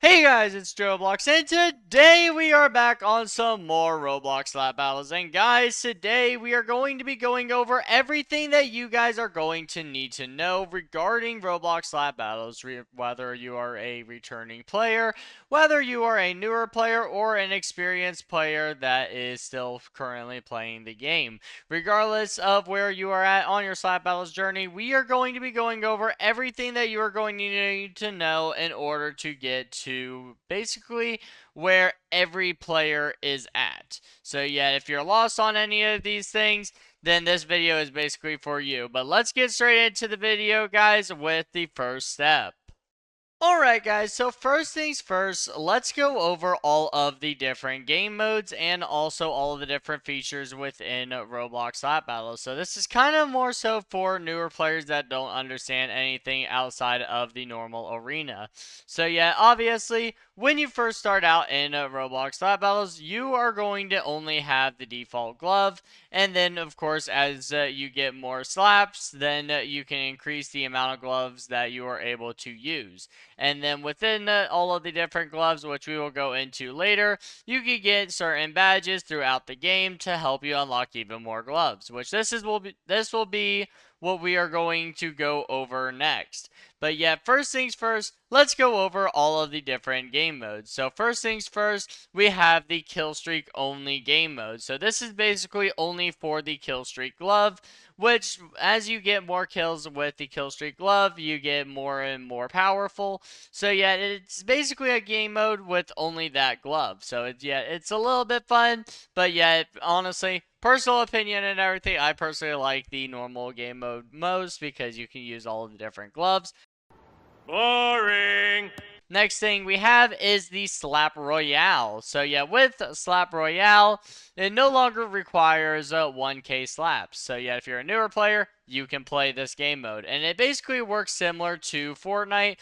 Hey guys, it's Roblox, and today we are back on some more Roblox Slap Battles. And guys, today we are going to be going over everything that you guys are going to need to know regarding Roblox Slap Battles. Whether you are a returning player, whether you are a newer player, or an experienced player that is still currently playing the game. Regardless of where you are at on your Slap Battles journey, we are going to be going over everything that you are going to need to know in order to get to basically where every player is at. So yeah, if you're lost on any of these things, then this video is basically for you. But let's get straight into the video, guys, with the first step. Alright guys, so first things first, let's go over all of the different game modes and also all of the different features within Roblox Slap Battles. So this is kind of more so for newer players that don't understand anything outside of the normal arena. So yeah, obviously, when you first start out in Roblox Slap Battles, you are going to only have the default glove, and then of course as you get more slaps, then you can increase the amount of gloves that you are able to use. And then within all of the different gloves, which we will go into later, you can get certain badges throughout the game to help you unlock even more gloves. Which this will be what we are going to go over next. But yeah, first things first, let's go over all of the different game modes. So first things first, we have the kill streak only game mode. So this is basically only for the kill streak glove, which as you get more kills with the kill streak glove, you get more and more powerful. So yeah, it's basically a game mode with only that glove. So it's a little bit fun, but yeah, honestly, personal opinion and everything, I personally like the normal game mode most because you can use all of the different gloves. Boring. Next thing we have is the Slap Royale. So yeah, with Slap Royale, it no longer requires 1k slaps. So yeah, if you're a newer player, you can play this game mode. And it basically works similar to Fortnite,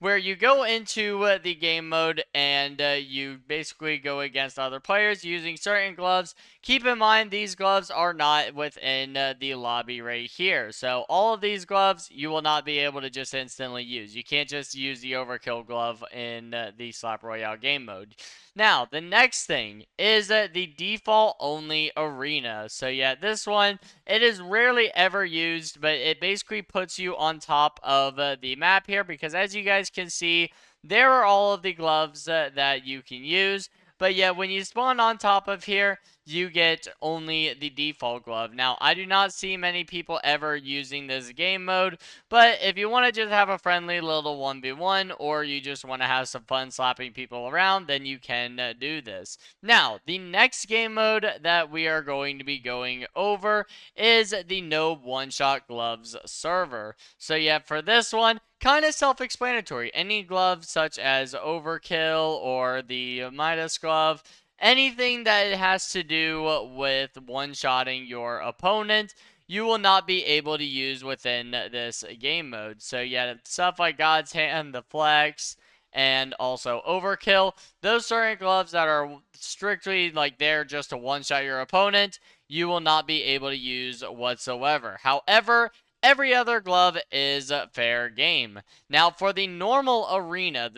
where you go into the game mode and you basically go against other players using certain gloves. Keep in mind, these gloves are not within the lobby right here. So all of these gloves you will not be able to just instantly use. You can't just use the overkill glove in the Slap Royale game mode. Now, the next thing is the default only arena. So yeah, this one, it is rarely ever used, but it basically puts you on top of the map here because as you guys can see, there are all of the gloves that you can use. But yeah, when you spawn on top of here, you get only the default glove. Now, I do not see many people ever using this game mode, but if you want to just have a friendly little 1v1 or you just want to have some fun slapping people around, then you can do this. Now, the next game mode that we are going to be going over is the no one-shot gloves server. So yeah, for this one, kind of self-explanatory. Any glove such as Overkill or the Midas glove, anything that has to do with one-shotting your opponent, you will not be able to use within this game mode. So yeah, stuff like God's Hand, the Flex, and also Overkill, those certain gloves that are strictly like there just to one-shot your opponent, you will not be able to use whatsoever. However, every other glove is fair game. Now, for the normal arena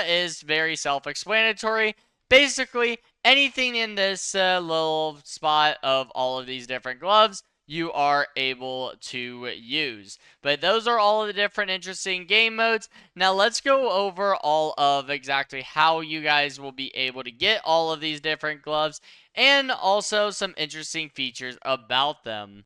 is very self-explanatory. Basically, anything in this little spot of all of these different gloves, you are able to use. But those are all of the different interesting game modes. Now let's go over all of exactly how you guys will be able to get all of these different gloves and also some interesting features about them.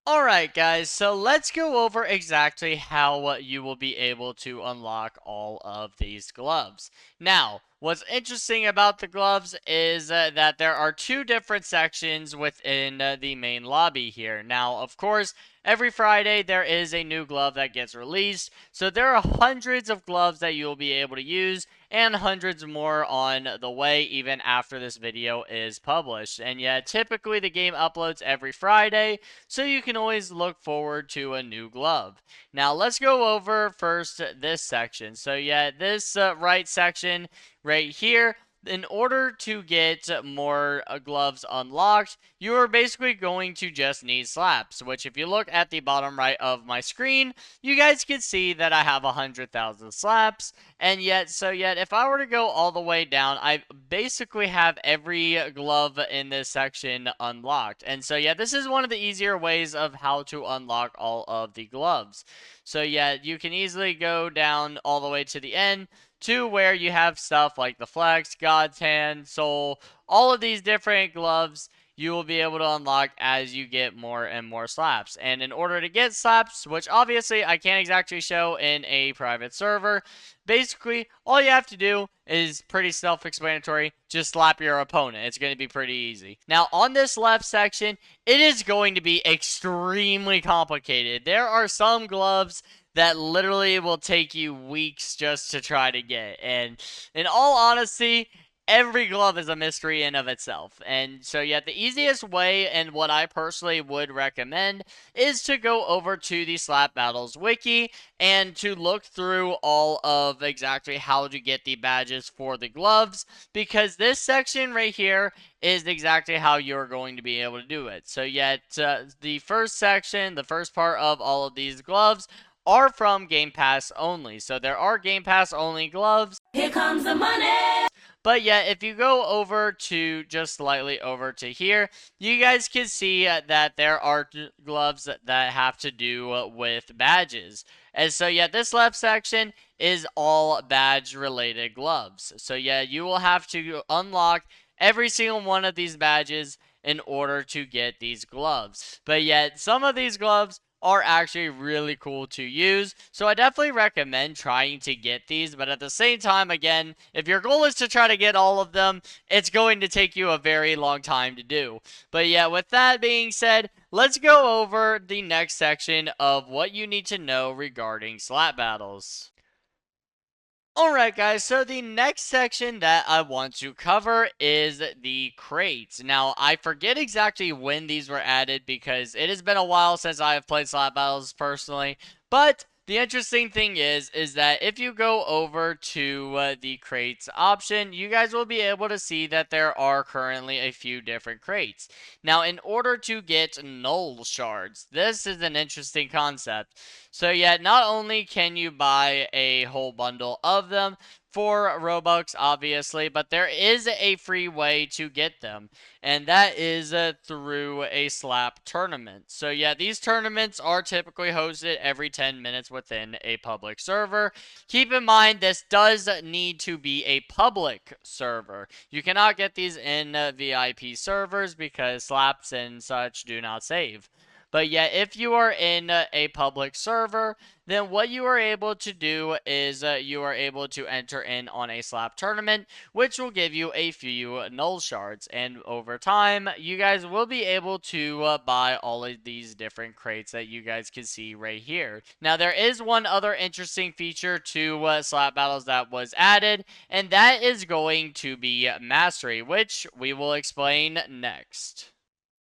Alright guys, so let's go over exactly how you will be able to unlock all of these gloves. Now, what's interesting about the gloves is that there are two different sections within the main lobby here. Now, of course, every Friday there is a new glove that gets released, so there are hundreds of gloves that you'll be able to use and hundreds more on the way even after this video is published. And yet, typically the game uploads every Friday, so you can always look forward to a new glove. Now, let's go over first this section. So yeah, this right section right here, In order to get more gloves unlocked, you are basically going to just need slaps, which if you look at the bottom right of my screen, you guys can see that I have 100,000 slaps, and yet if I were to go all the way down, I basically have every glove in this section unlocked. And so yeah, this is one of the easier ways of how to unlock all of the gloves. So yeah, you can easily go down all the way to the end, to where you have stuff like the Flex, God's Hand, Soul, all of these different gloves you will be able to unlock as you get more and more slaps. And in order to get slaps, which obviously I can't exactly show in a private server, basically all you have to do is pretty self-explanatory. Just slap your opponent. It's going to be pretty easy. Now on this left section, it is going to be extremely complicated. There are some gloves that literally will take you weeks just to try to get. And in all honesty, every glove is a mystery in of itself. And so yeah, the easiest way and what I personally would recommend is to go over to the SlapBattles wiki and to look through all of exactly how to get the badges for the gloves, because this section right here is exactly how you're going to be able to do it. So yeah, the first section, the first part of all of these gloves are from Game Pass only. So there are Game Pass only gloves. Here comes the money! But yeah, if you go over to just slightly over to here, you guys can see that there are gloves that have to do with badges. And so yeah, this left section is all badge related gloves. So yeah, you will have to unlock every single one of these badges in order to get these gloves. But yet, some of these gloves are actually really cool to use. So I definitely recommend trying to get these, but at the same time, again, if your goal is to try to get all of them, it's going to take you a very long time to do. But yeah, with that being said, let's go over the next section of what you need to know regarding slap battles. Alright guys, so the next section that I want to cover is the crates. Now, I forget exactly when these were added because it has been a while since I have played Slap Battles personally, but the interesting thing is that if you go over to the crates option, you guys will be able to see that there are currently a few different crates. Now, in order to get null shards, this is an interesting concept. So yeah, not only can you buy a whole bundle of them for Robux, obviously, but there is a free way to get them, and that is through a slap tournament. So yeah, these tournaments are typically hosted every 10 minutes within a public server. Keep in mind, this does need to be a public server. You cannot get these in VIP servers because slaps and such do not save. But yeah, if you are in a public server, then what you are able to do is you are able to enter in on a slap tournament, which will give you a few null shards. And over time, you guys will be able to buy all of these different crates that you guys can see right here. Now, there is one other interesting feature to slap battles that was added, and that is going to be mastery, which we will explain next.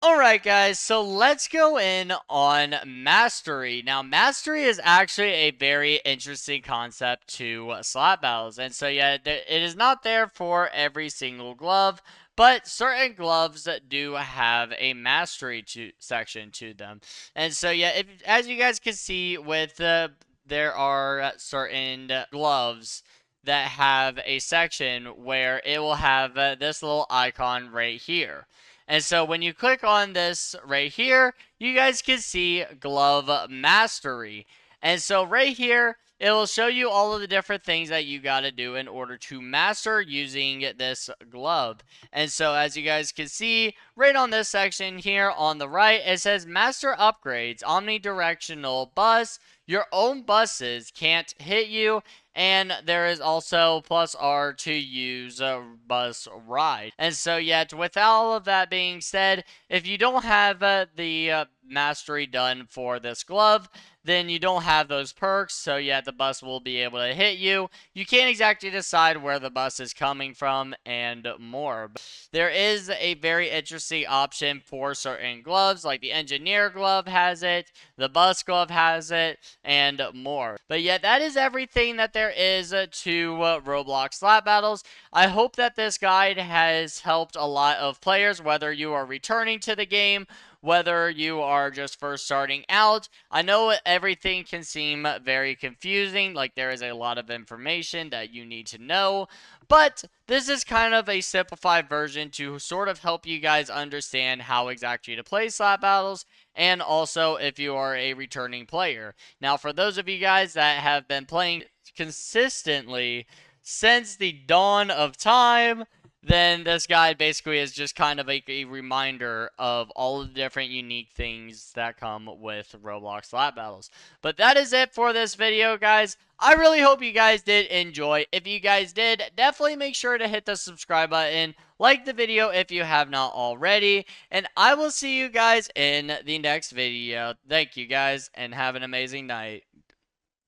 Alright guys, so let's go in on mastery. Now mastery is actually a very interesting concept to slap battles. And so yeah, it is not there for every single glove, but certain gloves do have a mastery section to them. And so yeah, as you guys can see with there are certain gloves that have a section where it will have this little icon right here. And so when you click on this right here, you guys can see Glove Mastery. And so right here, it will show you all of the different things that you got to do in order to master using this glove. And so as you guys can see, right on this section here on the right, it says Master Upgrades, Omnidirectional Bus. Your own buses can't hit you, and there is also plus R to use bus ride. And so yeah, with all of that being said, if you don't have the mastery done for this glove, then you don't have those perks. So yeah, the bus will be able to hit you. You can't exactly decide where the bus is coming from and more. There is a very interesting option for certain gloves, like the engineer glove has it, the bus glove has it, and more. But yeah, that is everything that there there is to Roblox Slap Battles. I hope that this guide has helped a lot of players, whether you are returning to the game, whether you are just first starting out. I know everything can seem very confusing, like there is a lot of information that you need to know, but this is kind of a simplified version to sort of help you guys understand how exactly to play Slap Battles, and also if you are a returning player. Now, for those of you guys that have been playing consistently since the dawn of time, then this guide basically is just kind of like a reminder of all of the different unique things that come with Roblox Slap Battles. But that is it for this video, guys. I really hope you guys did enjoy. If you guys did, definitely make sure to hit the subscribe button, like the video if you have not already, and I will see you guys in the next video. Thank you guys, and have an amazing night.